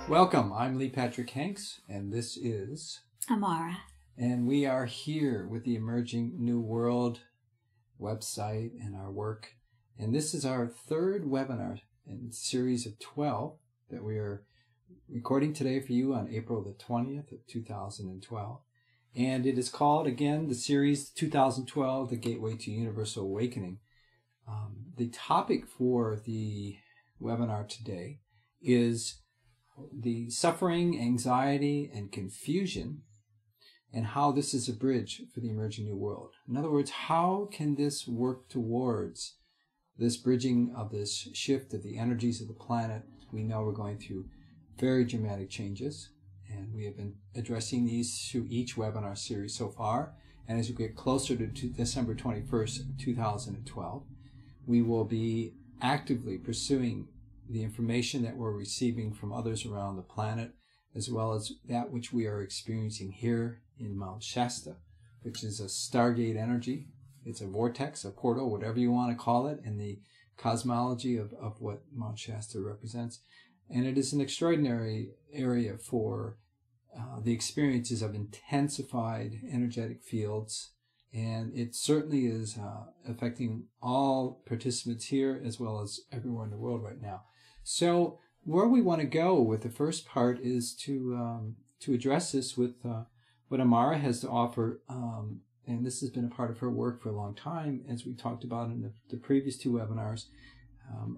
Welcome, I'm Lee Patrick Hanks, and this is Amara. And we are here with the Emerging New World website and our work. And this is our third webinar in a series of 12 that we are recording today for you on April the 20th of 2012. And it is called, again, the series 2012, The Gateway to Universal Awakening. The topic for the webinar today is the suffering, anxiety, and confusion, and how this is a bridge for the emerging new world. In other words, how can this work towards this bridging of this shift of the energies of the planet? We know we're going through very dramatic changes, and we have been addressing these through each webinar series so far. And as we get closer to December 21st, 2012, we will be actively pursuing the information that we're receiving from others around the planet, as well as that which we are experiencing here in Mount Shasta, which is a stargate energy. It's a vortex, a portal, whatever you want to call it, in the cosmology of what Mount Shasta represents. And it is an extraordinary area for the experiences of intensified energetic fields. And it certainly is affecting all participants here as well as everywhere in the world right now. So where we want to go with the first part is to address this with what Amara has to offer. And this has been a part of her work for a long time, as we talked about in the previous two webinars.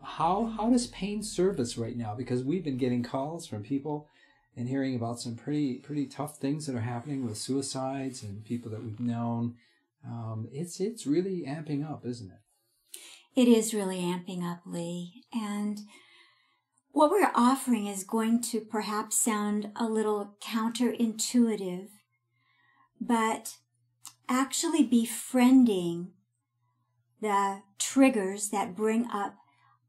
How does pain serve us right now? Because we've been getting calls from people and hearing about some pretty tough things that are happening with suicides and people that we've known. It's really amping up, isn't it? It is really amping up, Lee. And what we're offering is going to perhaps sound a little counterintuitive, but actually befriending the triggers that bring up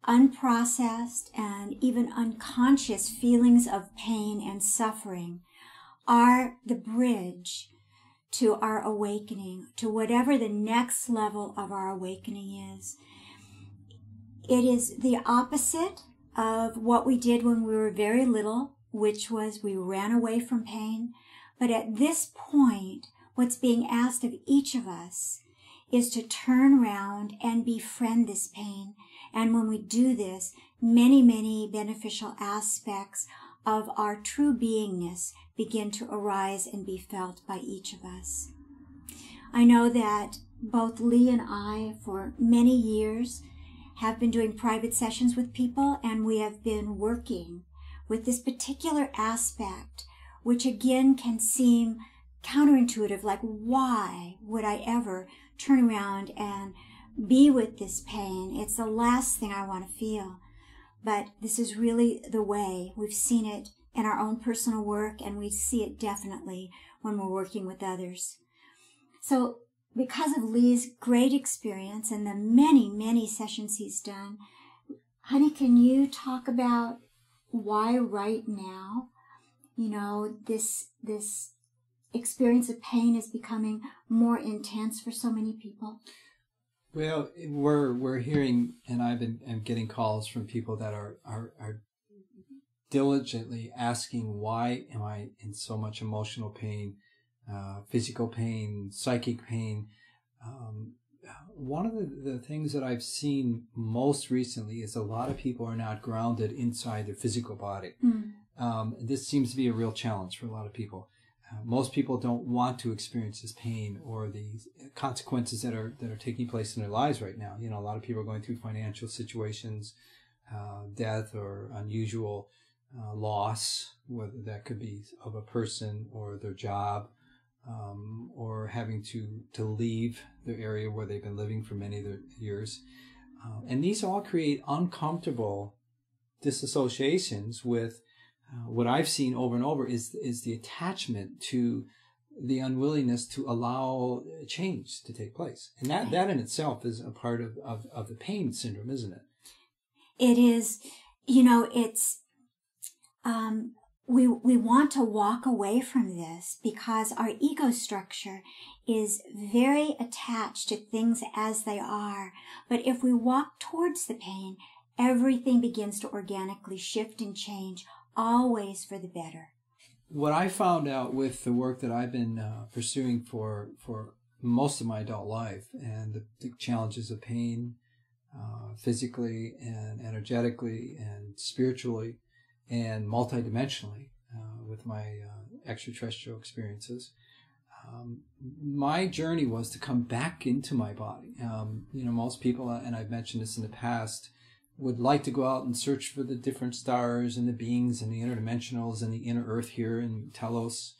unprocessed and even unconscious feelings of pain and suffering are the bridge to our awakening, to whatever the next level of our awakening is. It is the opposite of what we did when we were very little, which was we ran away from pain. But at this point, what's being asked of each of us is to turn around and befriend this pain. And when we do this, many, many beneficial aspects of our true beingness begin to arise and be felt by each of us. I know that both Lee and I, for many years, have been doing private sessions with people, and we have been working with this particular aspect, which again can seem counterintuitive, like why would I ever turn around and be with this pain? It's the last thing I want to feel. But this is really the way. We've seen it in our own personal work, and we see it definitely when we're working with others. So because of Lee's great experience and the many, many sessions he's done, honey, can you talk about why right now, this experience of pain is becoming more intense for so many people? Well, we're hearing, and I'm getting calls from people that are diligently asking, why am I in so much emotional pain, physical pain, psychic pain? One of the things that I've seen most recently is a lot of people are not grounded inside their physical body. This seems to be a real challenge for a lot of people. Most people don't want to experience this pain or the consequences that are taking place in their lives right now. A lot of people are going through financial situations, death or unusual loss, whether that could be of a person or their job, or having to leave the area where they've been living for many of their years. And these all create uncomfortable disassociations with what I've seen over and over is the attachment to the unwillingness to allow change to take place. And that in itself is a part of the pain syndrome, isn't it? It is. It's we want to walk away from this because our ego structure is very attached to things as they are. But if we walk towards the pain, everything begins to organically shift and change always for the better. What I found out with the work that I've been pursuing for most of my adult life, and the challenges of pain, physically and energetically and spiritually and multidimensionally, with my extraterrestrial experiences, my journey was to come back into my body. Most people, and I've mentioned this in the past, would like to go out and search for the different stars and the beings and the interdimensionals and the inner earth here in Telos.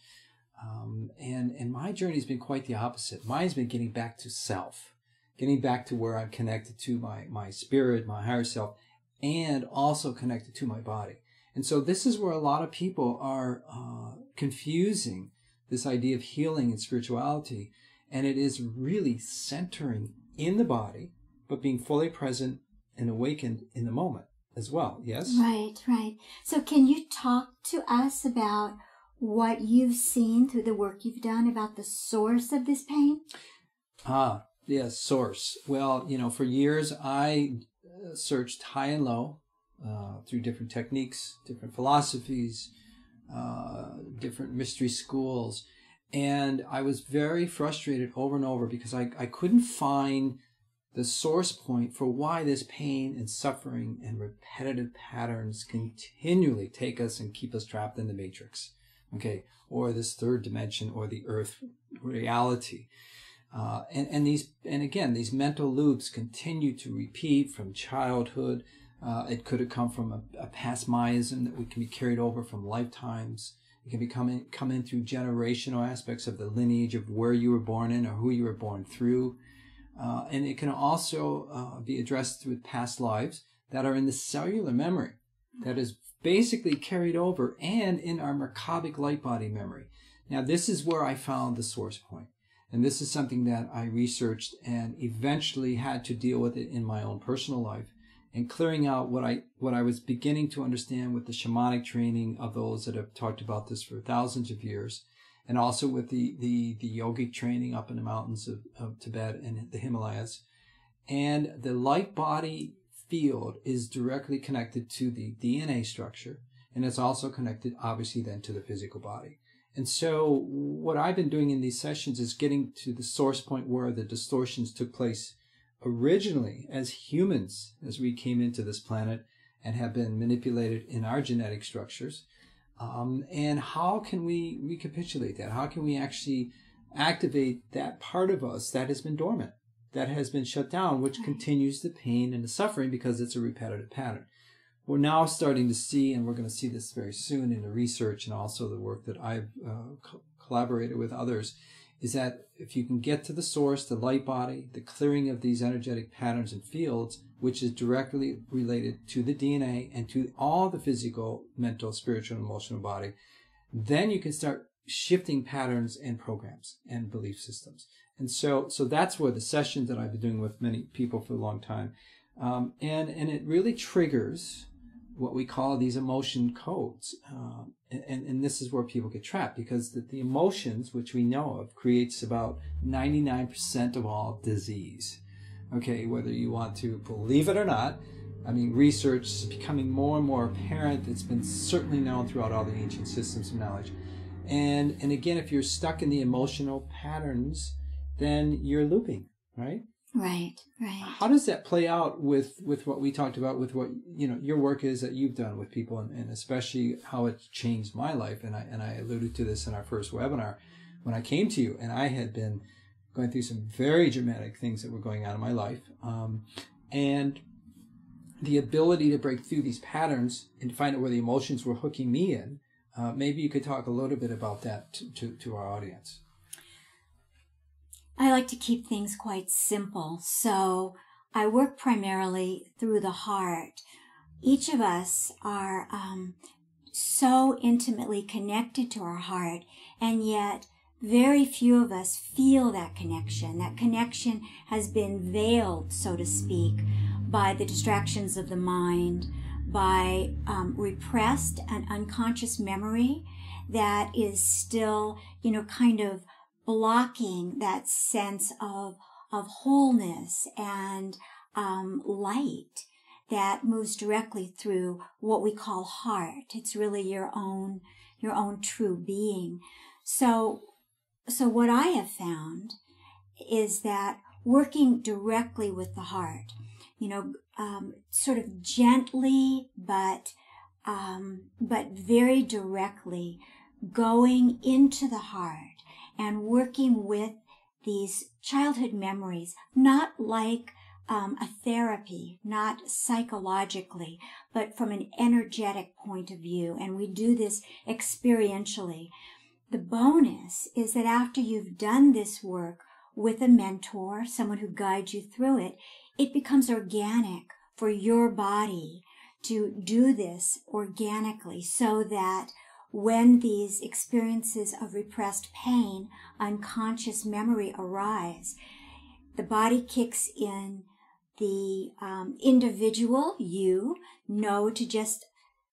And my journey has been quite the opposite. Mine's been getting back to self, getting back to where I'm connected to my spirit, my higher self, and also connected to my body. And so this is where a lot of people are confusing this idea of healing and spirituality. And it is really centering in the body, but being fully present and awakened in the moment as well. Yes? Right, right. So can you talk to us about what you've seen through the work you've done about the source of this pain? Yes, source. Well, for years I searched high and low through different techniques, different philosophies, different mystery schools. And I was very frustrated over and over because I couldn't find the source point for why this pain and suffering and repetitive patterns continually take us and keep us trapped in the matrix, okay, or this third dimension or the earth reality. And these mental loops continue to repeat from childhood. It could have come from a past Mayism that can be carried over from lifetimes. It can be come in through generational aspects of the lineage of where you were born in or who you were born through. And it can also be addressed with past lives that are in the cellular memory that is basically carried over and in our Merkabic light body memory. Now, this is where I found the source point. And this is something that I researched and eventually had to deal with it in my own personal life and clearing out what I was beginning to understand with the shamanic training of those that have talked about this for thousands of years, and also with the yogic training up in the mountains of Tibet and the Himalayas. And the light body field is directly connected to the DNA structure, and it's also connected, obviously, then to the physical body. And so what I've been doing in these sessions is getting to the source point where the distortions took place originally as humans, as we came into this planet and have been manipulated in our genetic structures. And how can we recapitulate that? How can we actually activate that part of us that has been dormant, that has been shut down, which continues the pain and the suffering because it's a repetitive pattern? We're now starting to see, and we're going to see this very soon in the research and also the work that I've collaborated with others, is that if you can get to the source, the light body, the clearing of these energetic patterns and fields, which is directly related to the DNA and to all the physical, mental, spiritual, and emotional body, then you can start shifting patterns and programs and belief systems. And so that's where the sessions that I've been doing with many people for a long time. And it really triggers what we call these emotion codes. And this is where people get trapped, because the emotions, which we know of, creates about 99% of all disease. Okay, whether you want to believe it or not, I mean, research is becoming more and more apparent. It's been certainly known throughout all the ancient systems of knowledge. And again, if you're stuck in the emotional patterns, then you're looping, right? Right. How does that play out with what we talked about, with what your work is that you've done with people, and especially how it's changed my life? And I alluded to this in our first webinar when I came to you, and I had been going through some very dramatic things that were going on in my life, and the ability to break through these patterns and to find out where the emotions were hooking me in. Maybe you could talk a little bit about that to our audience. I like to keep things quite simple, so I work primarily through the heart. Each of us are so intimately connected to our heart, and yet very few of us feel that connection. That connection has been veiled, so to speak, by the distractions of the mind, by repressed and unconscious memory that is still, kind of blocking that sense of wholeness and light. that moves directly through what we call heart. It's really your own true being. So what I have found is that working directly with the heart, sort of gently, but very directly going into the heart and working with these childhood memories, not like a therapy, not psychologically, but from an energetic point of view. And we do this experientially. The bonus is that after you've done this work with a mentor, someone who guides you through it, it becomes organic for your body to do this organically, so that when these experiences of repressed pain, unconscious memory arise, the body kicks in, the individual, you know to just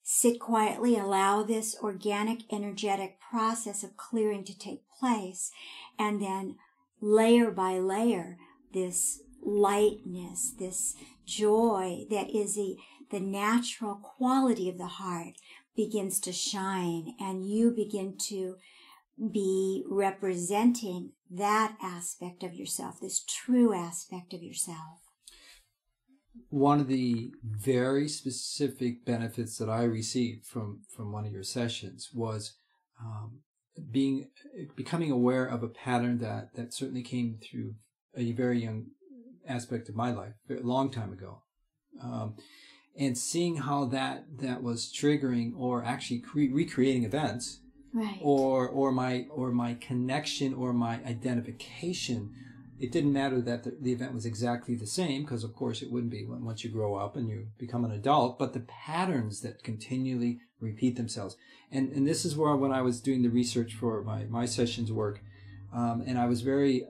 sit quietly, allow this organic, energetic process of clearing to take place, and then layer by layer, this lightness, this joy that is the natural quality of the heart begins to shine, and you begin to be representing that aspect of yourself, this true aspect of yourself. One of the very specific benefits that I received from one of your sessions was becoming aware of a pattern that certainly came through a very young aspect of my life, a long time ago, and seeing how that was triggering or actually recreating events, right? Or my connection or my identification. It didn't matter that the event was exactly the same, because of course it wouldn't be once you grow up and you become an adult, but the patterns that continually repeat themselves. And this is where, when I was doing the research for my sessions work, and I was very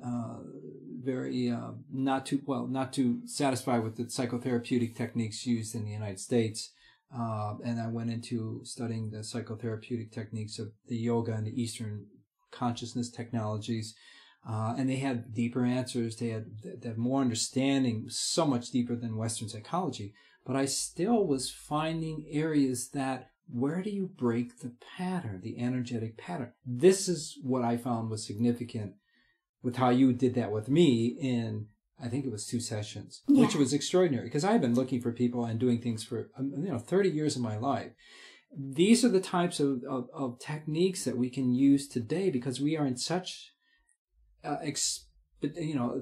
not too satisfied with the psychotherapeutic techniques used in the United States. And I went into studying the psychotherapeutic techniques of the yoga and the Eastern consciousness technologies. And they had deeper answers. They had more understanding, so much deeper than Western psychology. But I still was finding areas that, where do you break the pattern, the energetic pattern? This is what I found was significant with how you did that with me in, I think it was 2 sessions, which was extraordinary, because I've been looking for people and doing things for 30 years of my life. These are the types of techniques that we can use today, because we are in such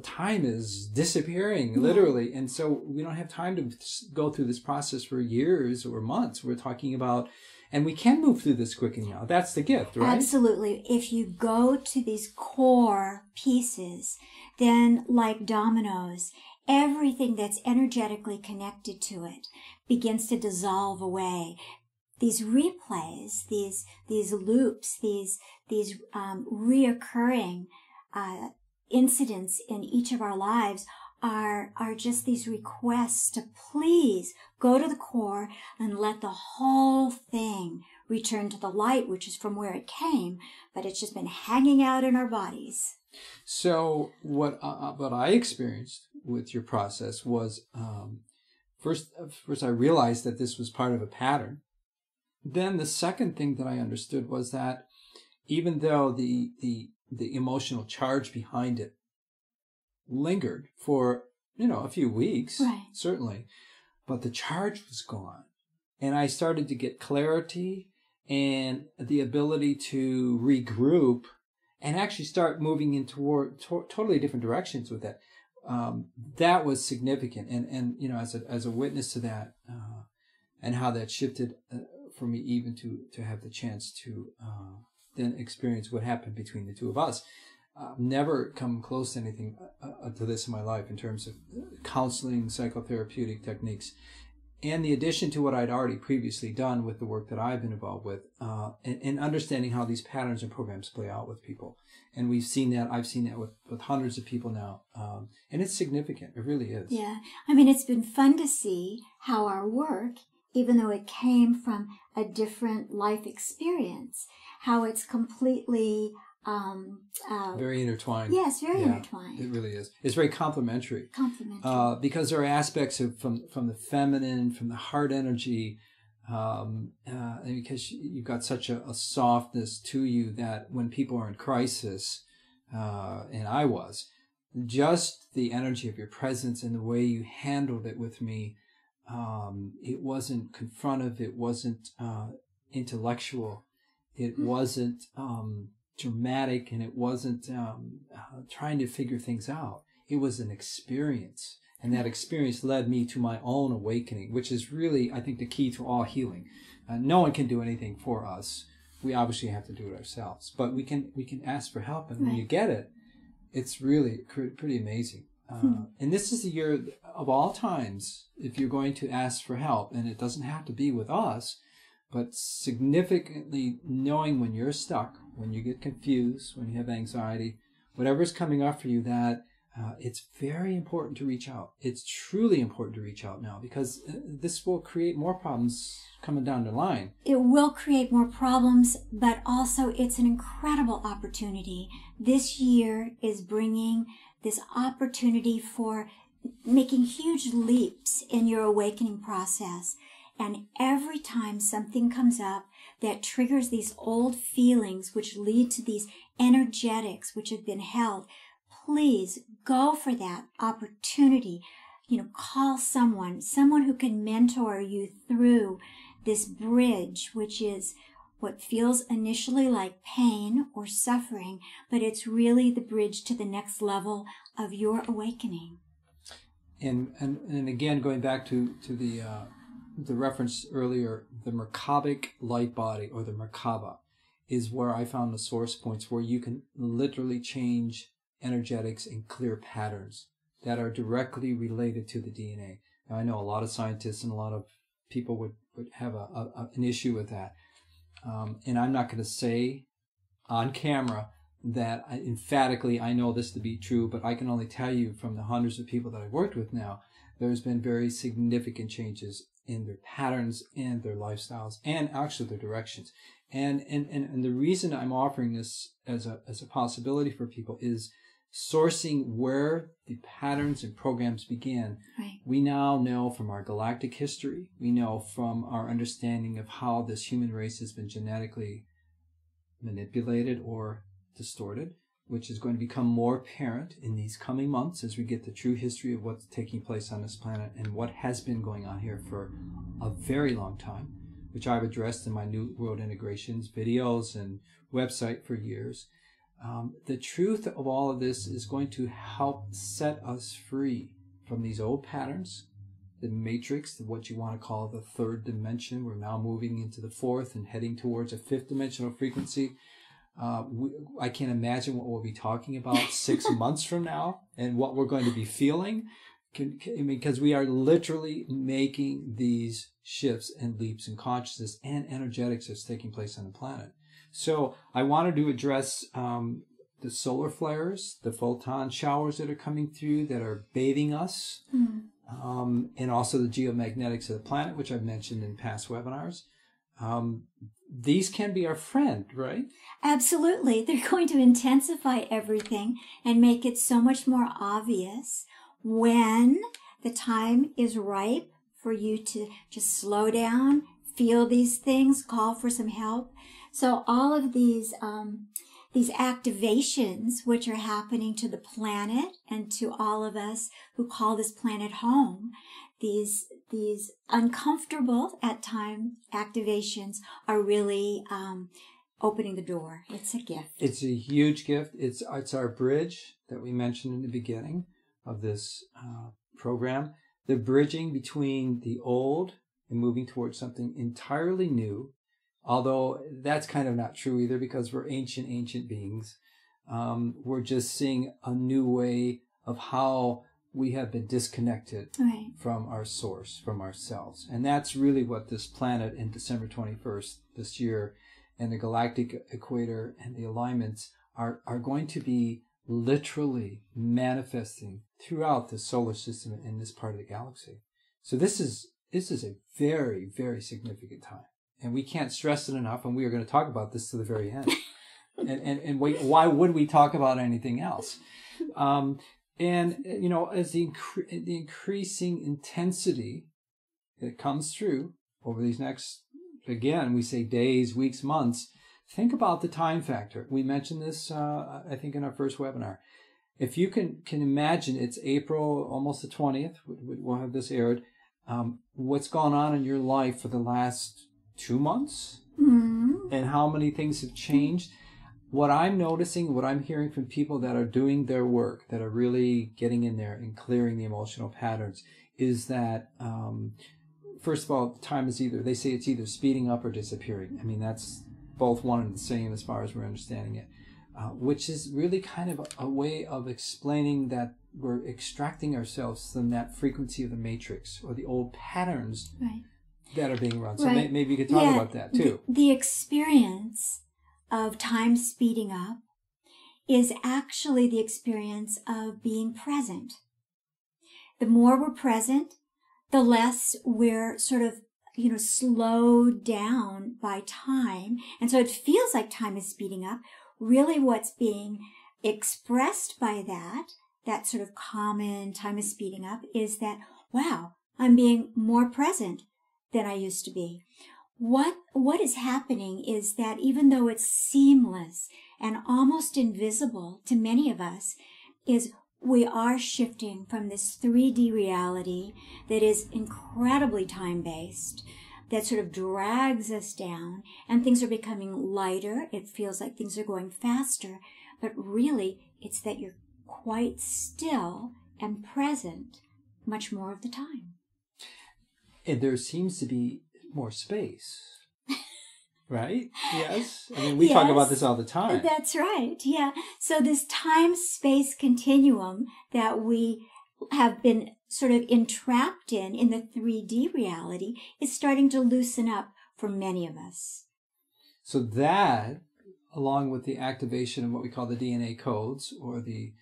time is disappearing literally, and so we don't have time to go through this process for years or months. We're talking about, and we can move through this quickly now. That's the gift, right? Absolutely. If you go to these core pieces, then like dominoes, everything that's energetically connected to it begins to dissolve away. These replays, these loops, these reoccurring incidents in each of our lives are just these requests to please go to the core and let the whole thing return to the light, which is from where it came, but it's just been hanging out in our bodies. So what I experienced with your process was, first I realized that this was part of a pattern. Then the second thing that I understood was that even though the emotional charge behind it lingered for, a few weeks, right, certainly, but the charge was gone. And I started to get clarity and the ability to regroup and actually start moving in toward totally different directions with that. That was significant. And as a witness to that, and how that shifted for me, even to have the chance to then experience what happened between the two of us. Never come close to anything to this in my life in terms of counseling, psychotherapeutic techniques, and the addition to what I'd already previously done with the work that I've been involved with, and understanding how these patterns and programs play out with people. And I've seen that with hundreds of people now, and it's significant. It really is. Yeah. I mean, it's been fun to see how our work, even though it came from a different life experience, how it's completely very intertwined. Yes, very Yeah, intertwined. it really is. It's very complementary. Complementary. Because there are aspects of from the feminine, from the heart energy, and because you've got such a softness to you that when people are in crisis, and I was, just the energy of your presence and the way you handled it with me, it wasn't confrontive, it wasn't intellectual, it wasn't dramatic, and it wasn't trying to figure things out. It was an experience. And that experience led me to my own awakening, which is really, I think, the key to all healing. No one can do anything for us. We obviously have to do it ourselves. But we can ask for help. And when you get it, it's really pretty amazing. And this is the year of all times, if you're going to ask for help, and it doesn't have to be with us, but significantly knowing when you're stuck, when you get confused, when you have anxiety, whatever's coming up for you, that it's very important to reach out. It's truly important to reach out now, because this will create more problems coming down the line. It will create more problems, but also it's an incredible opportunity. This year is bringing this opportunity for making huge leaps in your awakening process. And every time something comes up that triggers these old feelings, which lead to these energetics which have been held, please go for that opportunity. Call someone who can mentor you through this bridge, which is what feels initially like pain or suffering, but it's really the bridge to the next level of your awakening. And again, going back to the reference earlier, the Merkabic light body, or the Merkaba, is where I found the source points where you can literally change energetics and clear patterns that are directly related to the DNA. Now, I know a lot of scientists and a lot of people would have an issue with that. And I'm not going to say on camera that emphatically I know this to be true, but I can only tell you from the hundreds of people that I've worked with now, there's been very significant changes in their patterns and their lifestyles, and actually their directions. And the reason I'm offering this as a possibility for people is sourcing where the patterns and programs began. Right. We now know from our galactic history, we know from our understanding of how this human race has been genetically manipulated or distorted, which is going to become more apparent in these coming months as we get the true history of what's taking place on this planet and what has been going on here for a very long time, which I've addressed in my New World Integrations videos and website for years. The truth of all of this is going to help set us free from these old patterns, the matrix, what you want to call the third dimension. We're now moving into the fourth and heading towards a fifth dimensional frequency. I can't imagine what we'll be talking about 6 months from now and what we're going to be feeling, because we are literally making these shifts and leaps in consciousness and energetics that's taking place on the planet. So I wanted to address the solar flares, the photon showers that are coming through that are bathing us, and also the geomagnetics of the planet, which I've mentioned in past webinars. These can be our friend, right? Absolutely. They're going to intensify everything and make it so much more obvious when the time is ripe for you to just slow down, feel these things, call for some help. So all of these activations which are happening to the planet and to all of us who call this planet home, these uncomfortable at times activations are really opening the door. It's a gift. It's a huge gift. It's our bridge that we mentioned in the beginning of this program. The bridging between the old and moving towards something entirely new. Although that's kind of not true either, because we're ancient beings. We're just seeing a new way of how we have been disconnected from our source, from ourselves. And that's really what this planet in December 21st this year and the galactic equator and the alignments are going to be literally manifesting throughout the solar system in this part of the galaxy. So this is a very, very significant time. And we can't stress it enough, and we are going to talk about this to the very end. and why would we talk about anything else? And you know, as the increasing intensity that comes through over these next, again, we say days, weeks, months. Think about the time factor. We mentioned this, I think, in our first webinar. If you can imagine, it's April, almost the 20th. We'll have this aired. What's gone on in your life for the last 2 months, and how many things have changed. What I'm noticing, what I'm hearing from people that are doing their work, that are really getting in there and clearing the emotional patterns, is that, first of all, time is they say it's either speeding up or disappearing. I mean, that's both one and the same as far as we're understanding it, which is really kind of a way of explaining that we're extracting ourselves from that frequency of the matrix or the old patterns that are being run. So maybe you could talk about that too. The experience of time speeding up is actually the experience of being present. The more we're present, the less we're sort of, slowed down by time. And so it feels like time is speeding up. Really what's being expressed by that sort of common time is speeding up, is that, wow, I'm being more present than I used to be. What is happening is that even though it's seamless and almost invisible to many of us, is we are shifting from this 3D reality that is incredibly time-based, that sort of drags us down, and things are becoming lighter. It feels like things are going faster, but really it's that you're quite still and present much more of the time. And there seems to be more space, right? Yes. I mean, we talk about this all the time. That's right. Yeah. So this time-space continuum that we have been sort of entrapped in the 3D reality, is starting to loosen up for many of us. So that, along with the activation of what we call the DNA codes, or the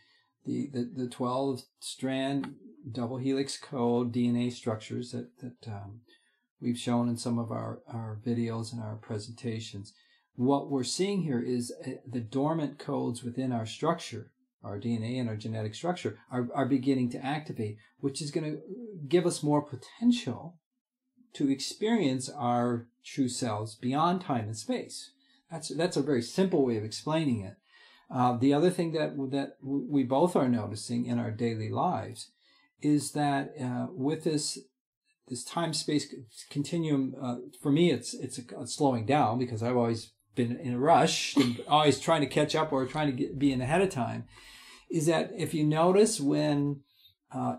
12-strand double helix code DNA structures that we've shown in some of our videos and our presentations. What we're seeing here is the dormant codes within our structure, our DNA and our genetic structure, are beginning to activate, which is going to give us more potential to experience our true selves beyond time and space. That's a very simple way of explaining it. The other thing that we both are noticing in our daily lives is that with this time-space continuum, for me, it's slowing down, because I've always been in a rush and always trying to catch up or trying to be in ahead of time, is that if you notice when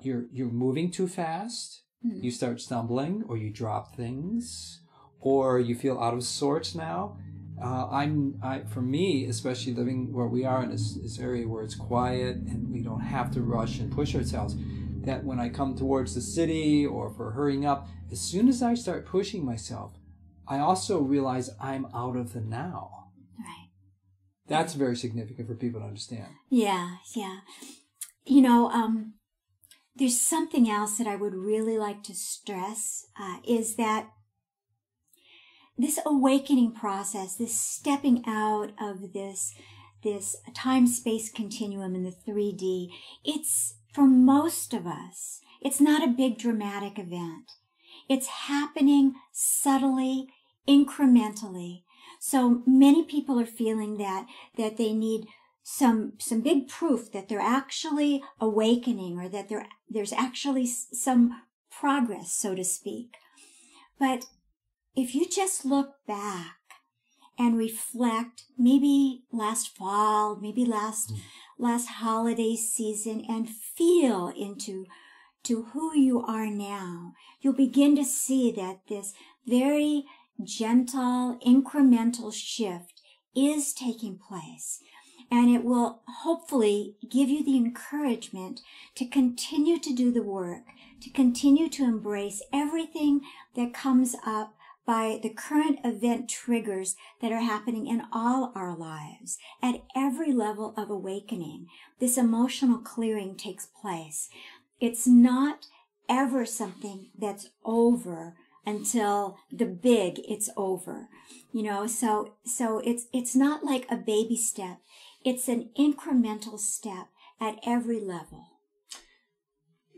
you're moving too fast, you start stumbling, or you drop things, or you feel out of sorts now. For me, especially living where we are in this area where it's quiet and we don't have to rush and push ourselves, that when I come towards the city or for hurrying up, as soon as I start pushing myself, I also realize I'm out of the now. Right. That's very significant for people to understand. Yeah. There's something else that I would really like to stress, is that this awakening process, this stepping out of this time-space continuum in the 3D, it's, for most of us, it's not a big dramatic event. It's happening subtly, incrementally. So many people are feeling that they need some big proof that they're actually awakening, or that there's actually some progress, so to speak. But if you just look back and reflect, maybe last fall, maybe last holiday season, and feel into who you are now, you'll begin to see that this very gentle, incremental shift is taking place. And it will hopefully give you the encouragement to continue to do the work, to continue to embrace everything that comes up by the current event triggers that are happening in all our lives. At every level of awakening, this emotional clearing takes place. It's not ever something that's over until the big it's over. So it's not like a baby step. It's an incremental step at every level.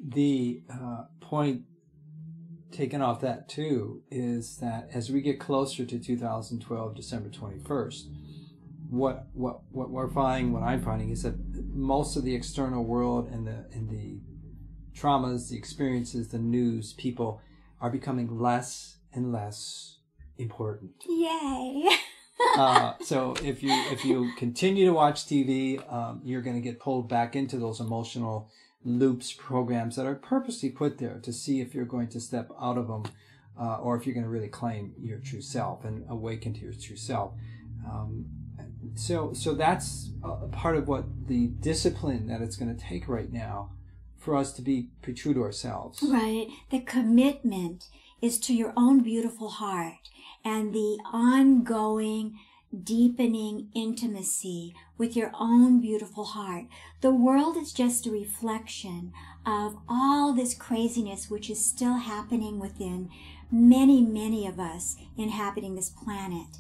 The point taken off that too is that as we get closer to 2012, December 21st, what I'm finding is that most of the external world and the traumas, the experiences, the news, people are becoming less and less important. Yay! So if you continue to watch TV, you're going to get pulled back into those emotional loops, programs that are purposely put there to see if you're going to step out of them, or if you're going to really claim your true self and awaken to your true self. So that's a part of what the discipline that it's going to take right now for us to be true to ourselves. Right. The commitment is to your own beautiful heart and the ongoing deepening intimacy with your own beautiful heart. The world is just a reflection of all this craziness which is still happening within many, many of us inhabiting this planet.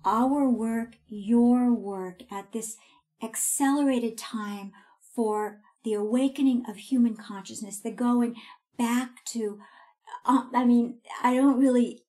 Our work, your work at this accelerated time for the awakening of human consciousness, the going back to, I don't really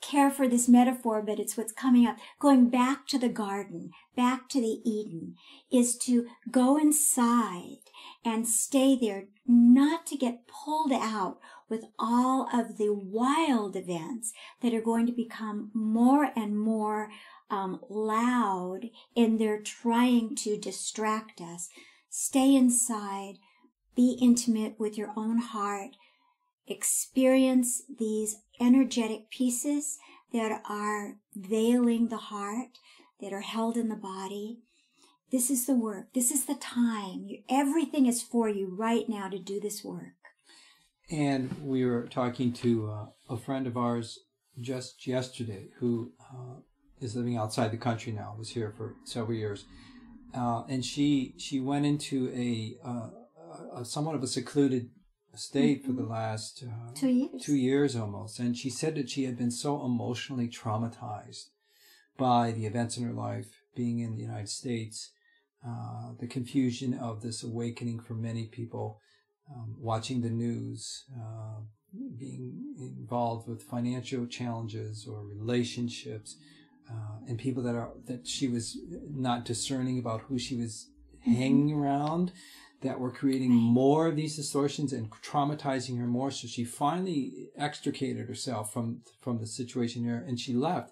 care for this metaphor, but it's what's coming up. Going back to the garden, back to the Eden, is to go inside and stay there, not to get pulled out with all of the wild events that are going to become more and more loud in their trying to distract us. Stay inside, be intimate with your own heart, experience these energetic pieces that are veiling the heart, that are held in the body. This is the work. This is the time. Everything is for you right now to do this work. And we were talking to a friend of ours just yesterday who is living outside the country now, was here for several years. And she went into a somewhat of a secluded state for the last 2 years. 2 years almost. And she said that she had been so emotionally traumatized by the events in her life, being in the United States, the confusion of this awakening for many people, watching the news, being involved with financial challenges or relationships, and people that she was not discerning about who she was hanging around, that were creating more of these distortions and traumatizing her more. So she finally extricated herself from the situation here, and she left.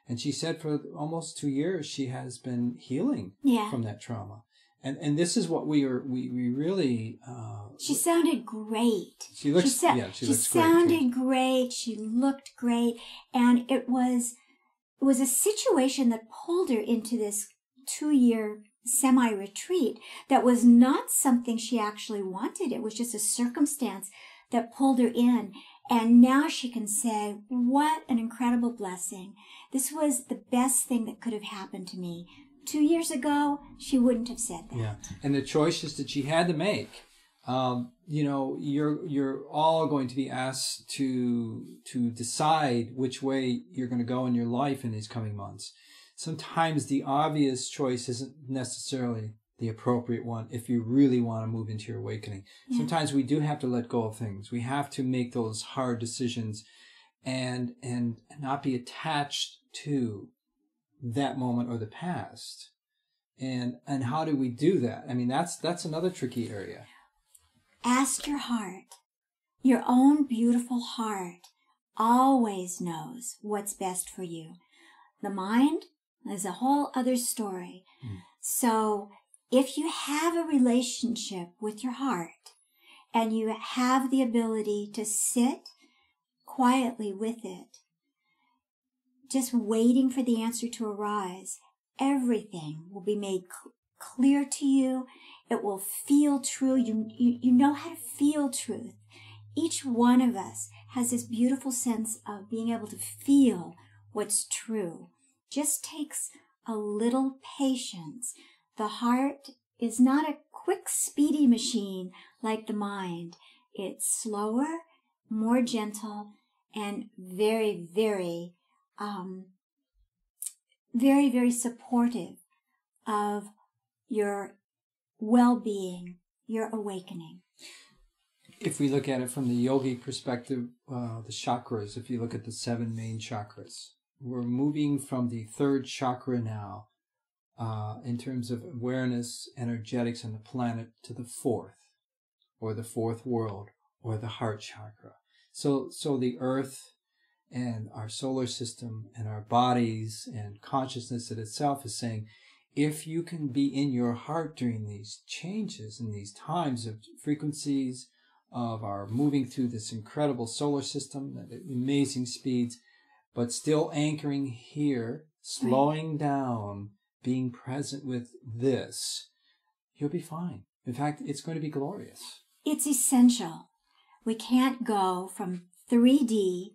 And she said for almost 2 years she has been healing from that trauma. And this is what we really. She sounded great. She looks sounded great. She looked great, and it was a situation that pulled her into this 2-year semi-retreat that was not something she actually wanted. It was just a circumstance that pulled her in. And now she can say, what an incredible blessing. This was the best thing that could have happened to me. 2 years ago, she wouldn't have said that. Yeah, and the choices that she had to make, you're all going to be asked to decide which way you're going to go in your life in these coming months. Sometimes the obvious choice isn't necessarily the appropriate one if you really want to move into your awakening. Yeah. Sometimes we do have to let go of things. We have to make those hard decisions and not be attached to that moment or the past. And how do we do that? I mean, that's another tricky area. Ask your heart. Your own beautiful heart always knows what's best for you. The mind is a whole other story. So if you have a relationship with your heart and you have the ability to sit quietly with it, just waiting for the answer to arise, everything will be made clear to you. It will feel true. You know how to feel truth. Each one of us has this beautiful sense of being able to feel what's true. Just takes a little patience. The heart is not a quick, speedy machine like the mind. It's slower, more gentle, and very, very, very, very supportive of your well-being, your awakening. If we look at it from the yogic perspective, the chakras, if you look at the 7 main chakras, we're moving from the 3rd chakra now, in terms of awareness, energetics on the planet, to the 4th, or the 4th world, or the heart chakra. So the earth and our solar system and our bodies and consciousness in itself is saying, if you can be in your heart during these changes and these times of frequencies of our moving through this incredible solar system at amazing speeds, but still anchoring here, slowing down, being present with this, you'll be fine. In fact, it's going to be glorious. It's essential. We can't go from 3D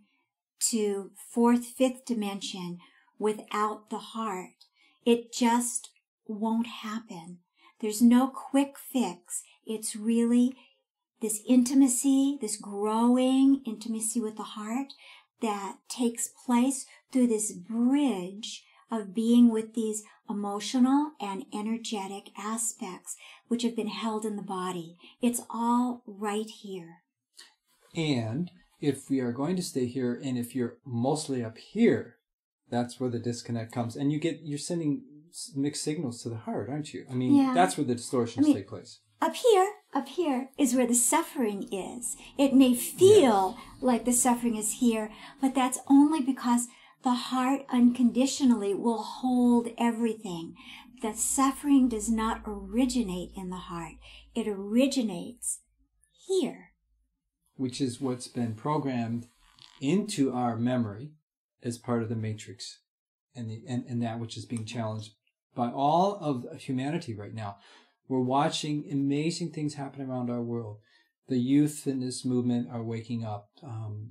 to 4th, 5th dimension without the heart. It just won't happen. There's no quick fix. It's really this intimacy, this growing intimacy with the heart that takes place through this bridge of being with these emotional and energetic aspects which have been held in the body. It's all right here. And if we are going to stay here, and if you're mostly up here, that's where the disconnect comes. And you're sending mixed signals to the heart, aren't you? I mean, that's where the distortions take place. Up here is where the suffering is. It may feel like the suffering is here, but that's only because the heart unconditionally will hold everything. The suffering does not originate in the heart. It originates here. Which is what's been into our memory as part of the matrix, and that which is being challenged by all of humanity right now. We're watching amazing things happen around our world. The youth in this movement are waking up.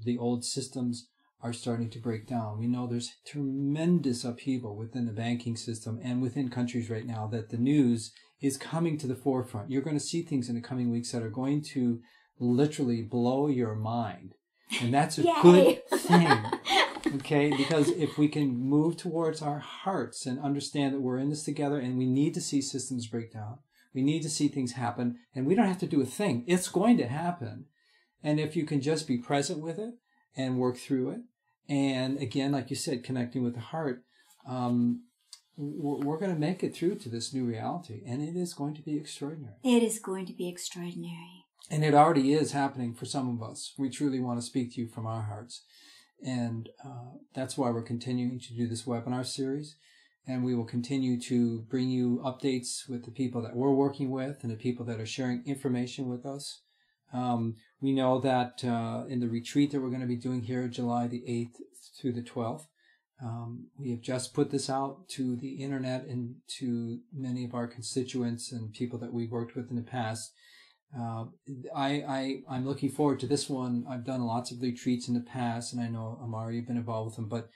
The old systems are starting to break down. We know there's tremendous upheaval within the banking system and within countries right now, that the news is coming to the forefront. You're going to see things in the coming weeks that are going to literally blow your mind. And that's a good thing. Okay? Because if we can move towards our hearts and understand that we're in this together, and we need to see systems break down, we need to see things happen, and we don't have to do a thing. It's going to happen. And if you can just be present with it and work through it, and again, like you said, connecting with the heart, we're going to make it through to this new reality, and it is going to be extraordinary. It is going to be extraordinary. And it already is happening for some of us. We truly want to speak to you from our hearts. And that's why we're continuing to do this webinar series. And we will continue to bring you updates with the people that we're working with and the people that are sharing information with us. We know that in the retreat that we're going to be doing here, July the 8th through the 12th, we have just put this out to the internet and to many of our constituents and people that we've worked with in the past. I'm looking forward to this one. I've done lots of retreats in the past, and I know, Amari, you've been involved with them, but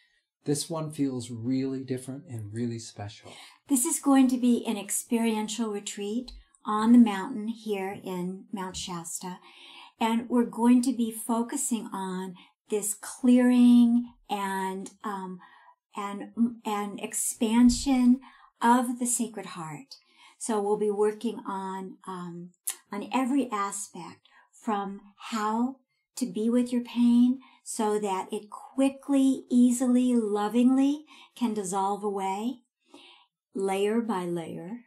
this one feels really different and really special. This is going to be an experiential retreat on the mountain here in Mount Shasta, and we're going to be focusing on this clearing and expansion of the Sacred Heart. So we'll be working on every aspect, from how to be with your pain so that it quickly, easily, lovingly can dissolve away, layer by layer.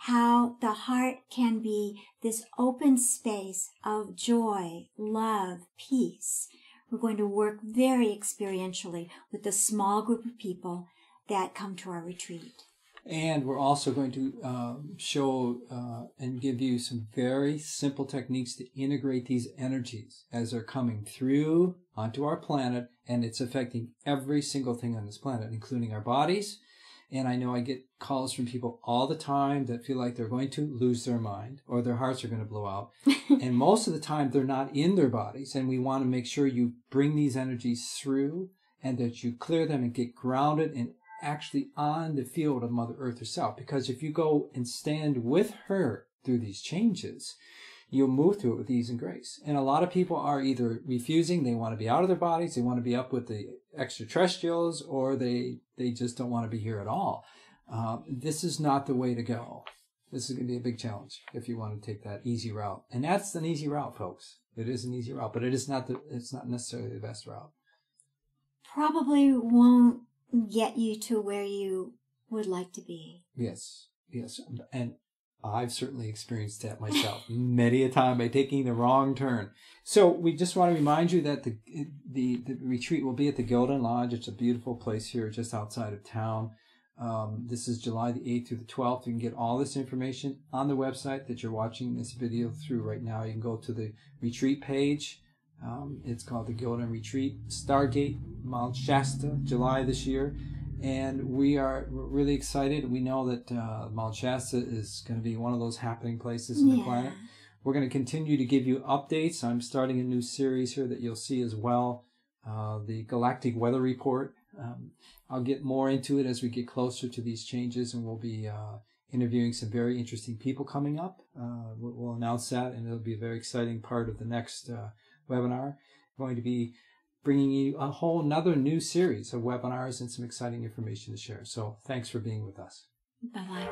How the heart can be this open space of joy, love, peace. We're going to work very experientially with the small group of people that come to our retreat. And we're also going to show and give you some very simple techniques to integrate these energies as they're coming through onto our planet, and it's affecting every single thing on this planet, including our bodies. And I know I get calls from people all the time that feel like they're going to lose their mind or their hearts are going to blow out. And most of the time they're not in their bodies, and we want to make sure you bring these energies through and that you clear them and get grounded and actually on the field of Mother Earth herself. Because if you go and stand with her through these changes, you'll move through it with ease and grace. And a lot of people are either refusing, they want to be out of their bodies, they want to be up with the extraterrestrials, or they just don't want to be here at all. This is not the way to go. This is going to be a big challenge if you want to take that easy route. And that's an easy route, folks. It is an easy route, but it's not necessarily the best route. Probably won't get you to where you would like to be. Yes. And I've certainly experienced that myself many a time by taking the wrong turn. So we just want to remind you that the retreat will be at the Gildan Lodge. It's a beautiful place here just outside of town. This is July the 8th through the 12th. You can get all this information on the website that you're watching this video through right now. You can go to the retreat page. It's called the Gildan Retreat, Stargate, Mount Shasta, July this year. And we're really excited. We know that Mount Shasta is going to be one of those happening places on the planet. We're going to continue to give you updates. I'm starting a new series here that you'll see as well, the Galactic Weather Report. I'll get more into it as we get closer to these changes, and we'll be interviewing some very interesting people coming up. We'll announce that, and it'll be a very exciting part of the next webinar. We're going to be bringing you a whole another new series of webinars and some exciting information to share. So thanks for being with us. Bye-bye.